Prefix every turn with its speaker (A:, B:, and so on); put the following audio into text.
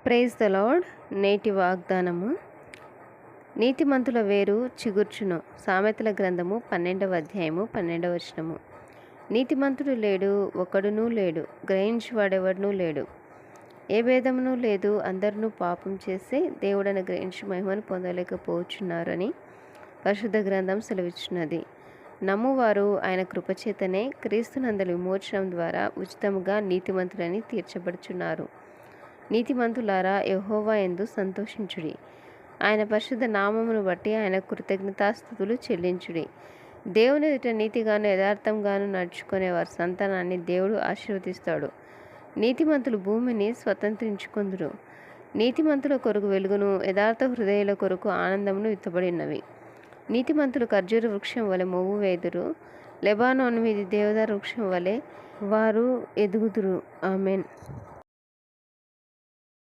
A: Praise the lord. నేటి వాగ్దానము. నీతిమంతుల వేరు చిగుర్చును. సామెతల గ్రంథము 12వ అధ్యాయము 12వ వచనము. నీతిమంతుడు లేడు, ఒక్కడునూ లేడు, గ్రహించువాడెవడునూ లేడు. ఏ భేదమునూ లేదు, అందరినూ పాపం చేసి దేవుడని గ్రహించి మహిమను పొందలేకపోవచ్చున్నారని పరిశుద్ధ గ్రంథం సెలవిచ్చున్నది. నమ్మువారు ఆయన కృపచేతనే క్రీస్తునందలి విమోచనం ద్వారా ఉచితముగా నీతిమంతులని తీర్చబడుచున్నారు. నీతిమంతులారా, యెహోవా యందు సంతోషించుడి. ఆయన పరిశుద్ధ నామమును బట్టి ఆయన కృతజ్ఞతాస్తుతులు చెల్లించుడి. దేవుని ఎదుట నీతిగాను యథార్థంగాను నడుచుకునే వారి సంతానాన్ని దేవుడు ఆశీర్వదిస్తాడు. నీతిమంతులు భూమిని స్వతంత్రించుకొందురు. నీతిమంతుల కొరకు వెలుగును, యథార్థ హృదయుల కొరకు ఆనందమును విత్తబడినవి. నీతిమంతులు ఖర్జూర వృక్షం వలె మొవ్వు వేదురు, లెబానోను మీది దేవదారు వృక్షం వలె వారు ఎదుగుదురు. ఆమెన్.